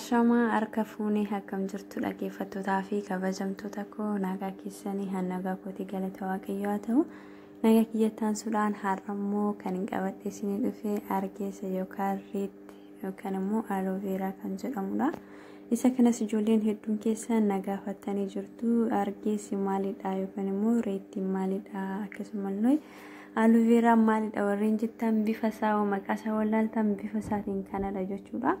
Ashamaa harka fuunee akkam jirtu dhaggeeffattootaa fi kabajamtoota koo nagaa keessanii hannagaa kootii galata waaqayyoo haa ta'u. Nagaa kiyyattaan sudhaan har'ammoo kan hin qabadhe isinii dhufee argeessa yookaan reetti yookaan immoo aloveeraa kan jedhamudha. Isa kanas ijoolleen hedduun keessan nagaafattanii jirtu. Argeessi maalidha yookaan immoo reetti maalidha akkasumallee aloveeraa maalidha warreen jettan bifa isaa maqaa isaa wallaaltan bifa isaatiin kanadha jechuudha.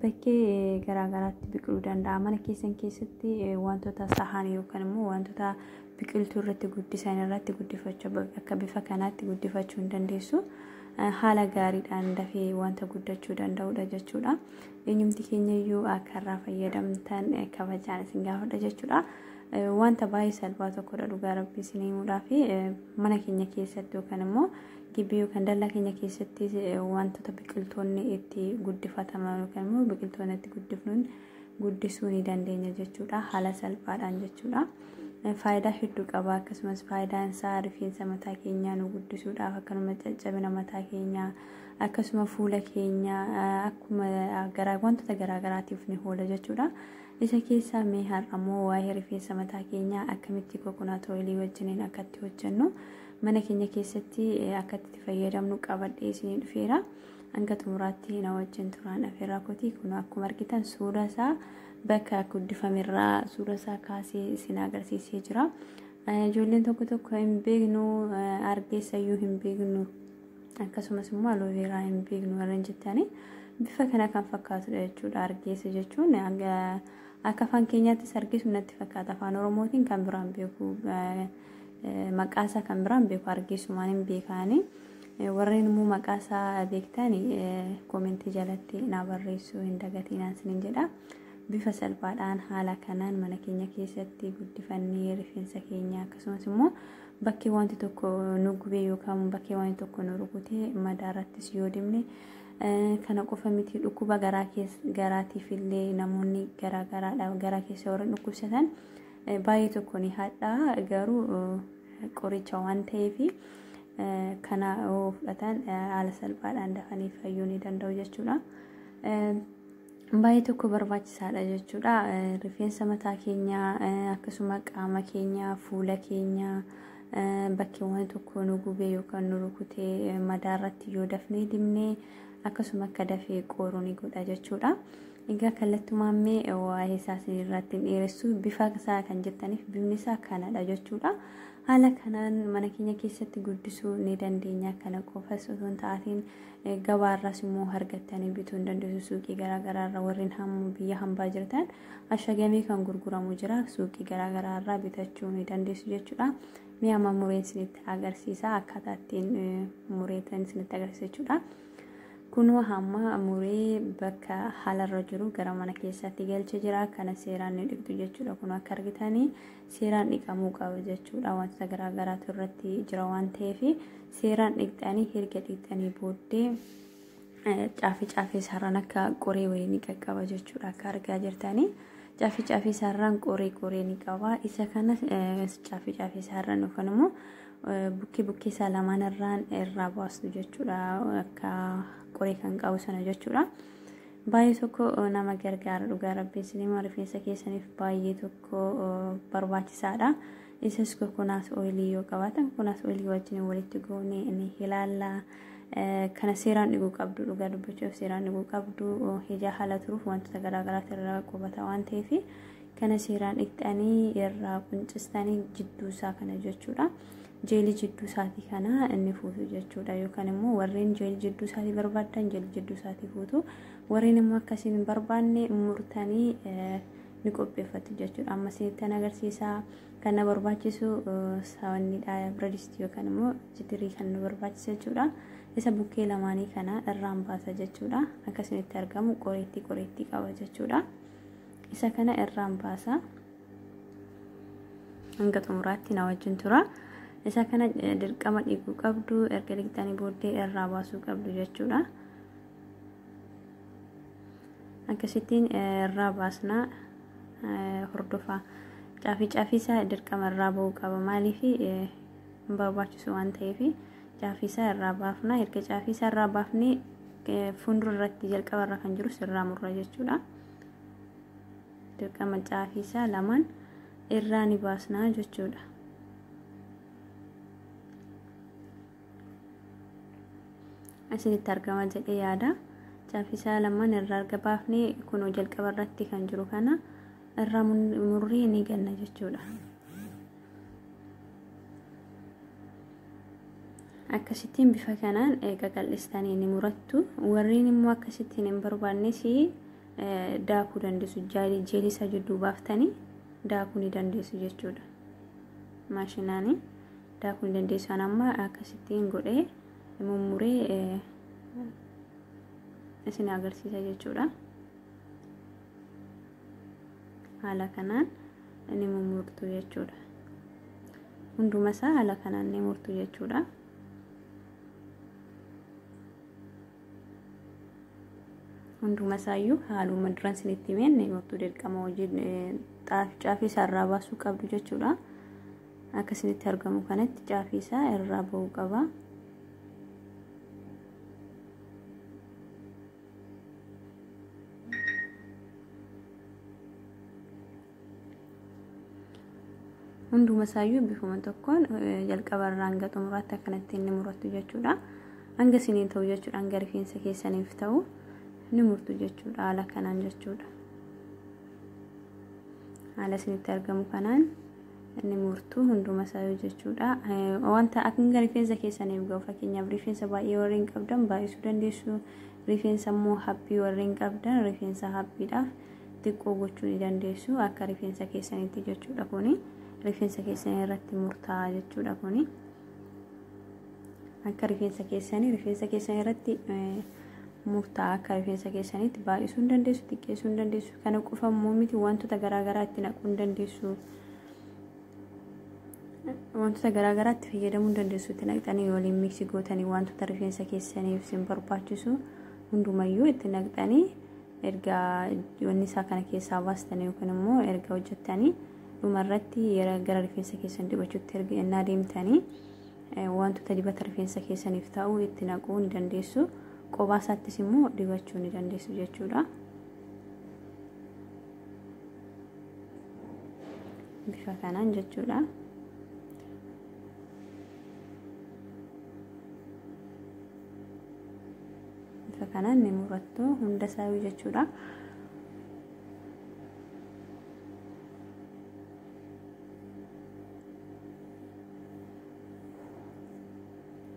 Bakkee garaagaraatti biqiluu danda'a. Mana keessatti wantoota sahan yookaan immoo wantoota biqiltuu irratti guddisan irratti guddifachuu akka bifa kanaatti guddifachuu hin dandeessu. Haala gaariidhaan dafee wanta guddachuu danda'udha jechuudha. Eenyumti keenya iyyuu akka irraa fayyadamtan kabajaan isin gaafadha jechuudha. Wanta baay'ee salphaa tokkodha dhugaa rabbii isin himuudhaaf mana keenya keessatti yookaan immoo gibbii yookaan dallaa keenya keessatti wantoota biqiltoonni itti guddifataman yookaan immoo biqiltoonni itti guddisuu ni dandeenya jechuudha. Haala salphaadhaan jechuudha. Faayidaa hedduu qaba. Akkasumas faayidaan isaa rifeensa mataa keenyaa nu guddisuudhaaf akkasuma caccabina mataa keenyaa akkasuma fuula keenyaa akkuma wantoota garaagaraatiif ni oola jechuudha. Isa keessaa mee har'ammoo waa'ee rifeensa mataa keenyaa akkamitti kokonaat ooyilii wajjiniin akkatti hojjennu mana keenya keessatti akkatti fayyadamnu qabadhee isinii dhufeera. Hanga xumuraatti na wajjin turaan afeerraa kootii kun akkuma argitan suura isaa bakka guddifamerraa suura isaa kaasee isin agarsiisee jira. Ijoolleen tokko hin beeknu argeessayyuu hin beeknu akkasumas immoo aloveeraa hin beeknu warreen jettanii bifa kana kan fakkaatudha jechuudha. Argeessa jechuun akka afaan keenyaattis argeessu natti fakkaata. Afaan Oromootiin kan biraan beeku maqaa isaa kan biraan beeku argeessumaan hin beekani. Warreen immoo maqaa isaa beektan koomentii jalatti na barreessuu hin dagatinaa isiniin jedha. Bifa salphaadhaan haala kanaan mana keenya keessatti guddifannee rifeensa keenya akkasumas immoo bakkee wanti tokko nu gubee yookaan bakkee wanti tokko nu rukutee madaarrattis yoo dibne kana qofa miti dhukkuba garaatiif illee namoonni garaagaraadha gara keessa warreen dhukkubsatan baay'ee tokko ni hadhaa garuu qoricha waan ta'eef kana fudhatan haala salphaadhaan dafanii fayyuu ni danda'u jechuudha. Baay'ee tokko barbaachisaadha jechuudha. Rifeensa mataa keenyaa akkasuma qaama keenyaa fuula keenyaa bakkee wanti tokko nu gubee yookaan nu rukutee madaarratti yoo dafnee dibnee akkasuma akka dafee qooruu ni godha jechuudha. Egaa kallattumaamee waa'ee isaa irratti dheeressu bifa isaa kan jettaniif bifni isaa kanadha jechuudha. Haala kanaan mana keenya keessatti guddisuu ni dandeenya. Kana qofas osoo hin ta'in gabaarraas immoo argattanii bituu hin dandeessu. Suuqii garaagaraarraa warreen biyya hambaa jirtan ashagamee kan gurguramu jira. Suuqii garaagaraarraa bitachuu ni dandeessu jechuudha. Mi'a amma mureen isinitti agarsiisa. Akkaataa ittiin mureetan isinitti agarsiisa jechuudha. Kunoo hamma muree bakka haalarra jiru gara mana keessatti galchee jira. Kana seeraan ni dhiqtu jechuudha. Kun akka argitanii seeraan dhiqamuu qaba jechuudha. Wantoota garaagaraatu irratti jira waan ta'eef seeraan dhiqxanii erga dhiqxanii booddee caafii isaarraan akka qoree wayii ni qaqqaba jechuudha. Akka argaa jirtanii caafii isaarraan qoree ni qaba. Isa kana caafii isaarraan yookaan immoo bukkee isaa lamaan irraa baastu jechuudha. Akka qoree kan qabu sana jechuudha. Baay'ee tokko nama gargaara dhugaa rabbii isin rifeensa keessaniif baay'ee tokko barbaachisaadha. Isas kokonaat ooyilii yoo qabaatan kokonaat ooyilii wajjin walitti goonee ni ilaalla. Kana seeraan dhiguu qabdu dhugaa dubbachuuf seeraan dhiguu qabdu hijaa haala turuuf wantoota garaagaraatu irraa qubata waan ta'eef kana seeraan dhiqxanii irraa quncistanii jidduu isaa kana jechuudha. Jeelii jidduu isaatii kana inni fuutu jechuudha. Yookaan immoo warreen jeelii jidduu isaatii barbaadan jeelii jidduu isaatii fuutu. Warreen immoo akkasiin hin barbaanne murtanii ni qopheeffatu jechuudha. Amma isinitti agarsiisa. Kan na barbaachisu saawwanniidha biradistii yookaan immoo jitirii kan nu barbaachisa jechuudha. Isa bukkee lamaanii kana irraan baasa jechuudha. Akkasinitti argamu qoreetti qaba jechuudha. Isa kana irraan baasa. Hanga xumuraatti na wajjin tura. Isa kana dirqama dhiquu qabdu erga dhiqxanii booddee irraa baasuu qabdu jechuudha. Akkasittiin irraa baasna hordofaa. Caafii isaa dirqama irraa ba'uu qaba. Maaliif hin barbaachisu waan ta'eef caafii isaa irraa baafna. Erga caafii isaa irraa baafnee fuuldura irratti jalqaba irra kan jiru sirraa murra jechuudha. dirqama caafii isaa lamaan irraa ni baasnaa jechuudha. Asinitti argama jedhee yaada. Caafii isaa lamaan irraa erga baafnee kunoo jalqaba irratti kan jiru kana irraa murrii ni ganna jechuudha. Akkasittiin bifa kanaan qaqal'istanii ni murattu. Warreen immoo akkasittiin hin barbaannes daakuu dandeessu. Jeelii isaa jidduu baaftanii daakuu ni dandeessu jechuudha. Maashinaanii daakuu ni dandeessu. Amma akkasittiin godhee mummuree isin agarsiisa jechuudha. Haala kanaan ni mummurtu jechuudha. Hunduma isaa haala kanaan ni murtu jechuudha. Hunduma isaayyuu haaluma duraan isinitti himeen ni murtu. Dirqama hojii caafii isaa irraa baasuu qabdu jechuudha. Akka isinitti argamu kanatti caafii isaa irraa ba'uu qaba. Hunduma isaayyuu bifuma tokkoon jalqaba irraa hanga xumuraatti akkanatti ni muratu jechuudha. Hanga isiniin ta'u jechuudha. Hanga rifeensa keessaniif ta'u ni murtu jechuudha. Haala kanaan jechuudha. Haala isinitti argamu kanaan ni murtu hunduma isaayyuu jechuudha. Wanta hanga rifeensa keessaniif ga'u fakkeenyaaf rifeensa baay'ee warreen qabdan baay'isuu dandeessu. Rifeensa immoo haphii warreen qabdan rifeensa haphiidhaaf xiqqoo gochuu ni dandeessu. Akka rifeensa keessanitti jechuudha kuni. Rifeensa keessanii irratti murtaa'a jechuudha kuni. Akka rifeensa keessanii irratti murtaa'a. Akka rifeensa keessaniitti baay'isuu hin dandeessu, xiqqeessuu hin dandeessu. Kana qofa immoo miti wantoota garaagaraa itti naquu hin dandeessu. Wantoota garaagaraa itti fayyadamuu hin dandeessu. Itti naqxanii waliin miksii gootanii wantoota rifeensa keessaniif isin barbaachisu hundumayyuu itti naqxanii erga wanni isaa kana keessaa baastanii yookiin immoo erga hojjettanii dhumarratti yeroo gara rifeensa keessan dibachuutti erga innaa deemtanii wantoota dibata rifeensa keessaniif ta'u itti naquu ni dandeessu. Qophaa isaattis immoo dibachuu ni dandeessu jechuudha. Bifa kanaan jechuudha. Bifa kanaan ni murattu hunda isaayyuu jechuudha.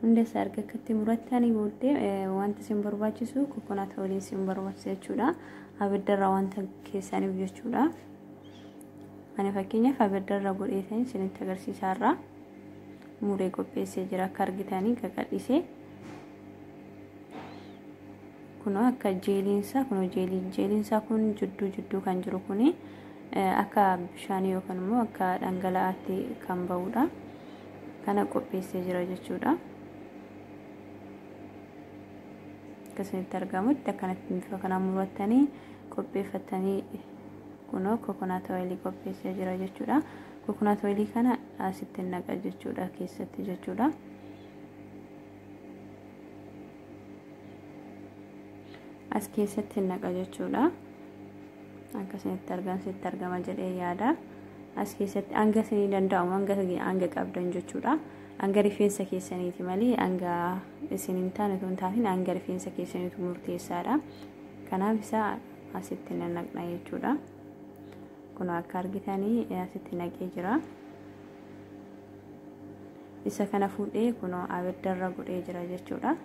Hunda isaa erga akkatti murattanii booddee wanta isin barbaachisu kokonaata waliin isin barbaachisa jechuudha. Abiddarra wanta keessaniif jechuudha. Ani fakkeenyaaf abiddarra godheetanii isinitti agarsiisaarraa muree qopheessee jira akka argitanii qaqal'isee. Kunoo akka jeeliinsaa jeeliinsaa kun jidduu kan jiru kuni akka bishaanii yookaan immoo akka dhangala'aatti kan ba'udha. Kana qopheessee jira jechuudha. Akkasinitti argamutti akkanatti bifa kanaan murattanii qopheeffatanii kunoo kokonaata wayilii qopheessee jira jechuudha. Kokonaata wayilii kana asitti naqa jechuudha keessatti jechuudha. As keessatti naqa jechuudha. Akkasinitti argama jedhee yaada. As keessatti hanga isinii danda'amu hanga qabdan jechuudha. Hanga rifeensa keessaniiti malee hanga isiniin taane osoo hin taane hanga rifeensa keessaniitu murteessaadha. Kanaaf isa asitti naqna jechuudha. Kun akka argitanii asitti naqee jira. Isa kana fuudhee kunoo abiddarra godhee jira jechuudha.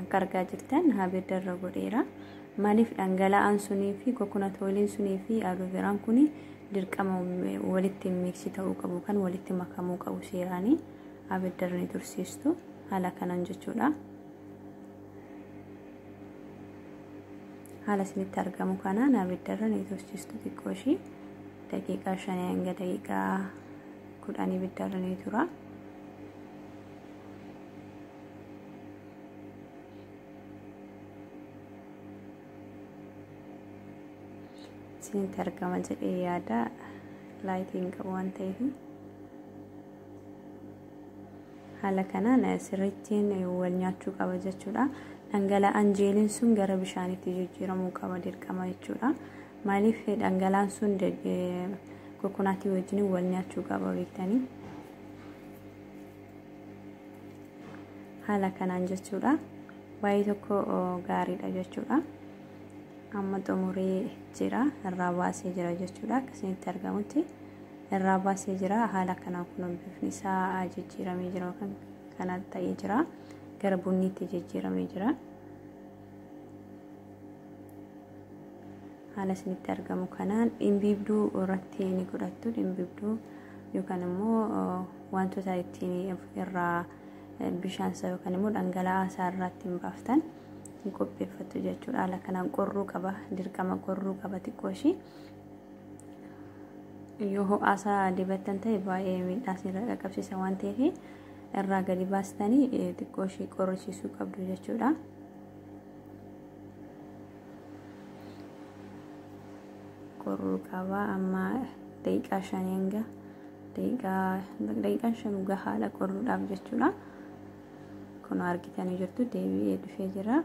Akka argaa jirtan abiddarra godheera. Maaliif dhangala'aan sunii fi kokonaata waliin sunii fi aloe-veraan kuni dirqama walitti miksii ta'uu qabu kan walitti makamuu qabu seeraanii abiddarra ni tursiistu haala kanaan jechuudha. Haala isinitti argamu kanaan abiddarra ni tursiistu xiqqoo ishii daqiiqaa 5 hanga daqiiqaa 10 abiddarra ni tura. Isinitti argama jedhee yaada laayitiin qabu waan ta'eef haala kanaan sirriittiin wal nyaachuu qaba jechuudha. Dhangala'aan jeeliin sun gara bishaanitti jijjiiramuu qaba dirqama jechuudha. Maaliif dhangala'aan sun kokonaatii wajjin wal nyaachuu qaba beektanii. Haala kanaan jechuudha. Baay'ee tokko gaariidha jechuudha. Amma xumuree jira, irraa baasee jira jechuudha. Akkasitti argamutti irraa baasee jira. Haala kanaan kun bifni isaa jijjiiramee jira kan kana ta'ee jira. Gara bunniitti jijjiiramee jira. Haala isinitti argamu kanaan dhimbiibduu irratti ni godhattu. Dhimbiibduu yookaan immoo wantoota ittiin irraa bishaan isaa yookaan immoo dhangala'aa isaa irratti hin baaftan ni qopheeffattu jechuudha. Haala kanaan qorruu qaba, dirqama qorruu qaba xiqqoo ishii. Yoo ho'aasaa dibattan ta'e baay'ee miidhaas irra qaqqabsiisa waan ta'eef irraa gadi baastanii xiqqoo ishii qorrisiisuu qabdu jechuudha. Qorruu qaba. Amma daqiiqaa 5 hanga daqiiqaa 5 gahaadha qorruudhaaf jechuudha. Kun argitanii jirtu deebi'ee dhufee jira.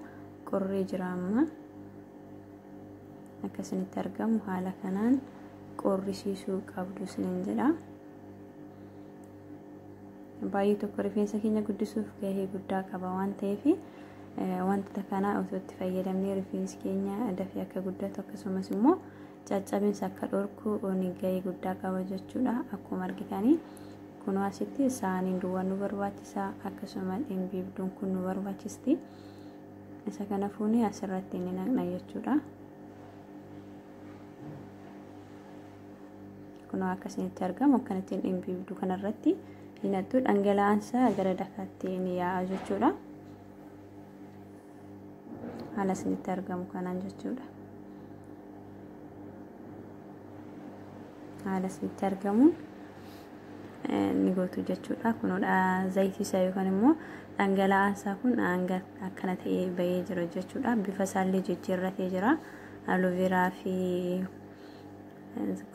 Qorree jira amma. Akkasinitti argamu haala kanaan qorrisiisuu qabdu isiniin jedha. Baay'ee tokko rifeensa keenya guddisuuf gahee guddaa qaba waan ta'eef wantoota kana osoo itti fayyadamnee rifeensi keenya dafee akka guddatu akkasumas immoo caccabinsa akka dhorku ni gahee guddaa qaba jechuudha. Akkuma argitanii kun asitti saaniin duwwaan nu barbaachisa, akkasuma dhimbiibduun kun nu barbaachisti. Isa kana fuunee asirratti ni naqna jechuudha. Kun akkasitti argamu. Akkanatti dhimbiibduu kanarratti hinattu dhangala'aan isaa gara dakaatti ni yaa'a jechuudha. Haala isinitti argamu kanaan jechuudha. Haala isinitti argamuun ni gootu jechuudha. Kunudha zayitii isaa yookaan immoo dhangala'aan isaa kun hanga akkana ta'ee bahee jira jechuudha. Bifa isaallee jijjiirratee jira. Aloe veraa fi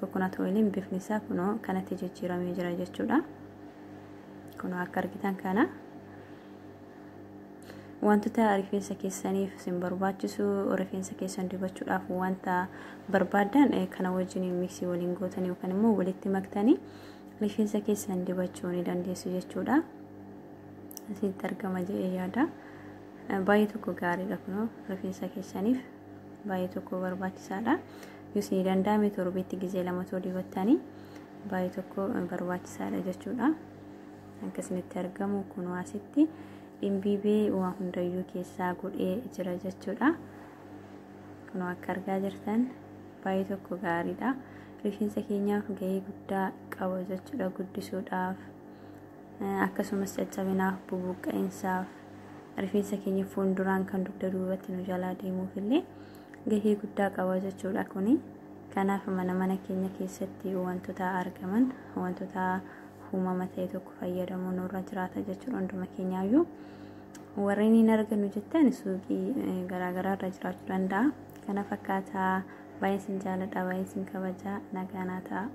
coconut oiliin bifni isaa kunoo kanatti jijjiiramee jira jechuudha. Kunoo akka argitan kana wantoota rifeensa keessaniif isin barbaachisu rifeensa keessan dibachuudhaaf wanta barbaadan kana wajjin miksii waliin gootanii yookaan immoo walitti maktanii rifeensa keessan dibachuu ni dandeessu jechuudha. Asitti argama jedhee yaada. Baay'ee tokko gaariidha kunoo rifeensa keessaniif baay'ee tokko barbaachisaadha. Yoo isin danda'ame torbeetti gizee 2 dibattanii baay'ee tokko barbaachisaadha jechuudha. Akkasinitti argamu kunoo asitti dhimbiibee waan hundayyuu keessaa godhee jira jechuudha. Kunoo akka argaa jirtan baay'ee tokko gaariidha. Rifeensa keenyaaf gahee guddaa qaba jechuudha guddisuudhaaf. Akkasumas caccabinaaf, bubuqqa'insaaf, rifeensa keenya fuulduraan kan dugda duubatti nu jalaa deemuuf illee gahee guddaa qaba jechuudha kuni. Kanaaf mana keenya keessatti wantoota argaman, wantoota uumama ta'e tokko fayyadamuun nurra jiraata jechuudha. Hunduma keenyaayyuu warreen hin argannu jettan suuqii garaagaraa irra jiraachuu danda'a. Kana fakkaataa baay'ee sin jaalladha, baay'ee sin kabajaa. Nagaa naa ta'a.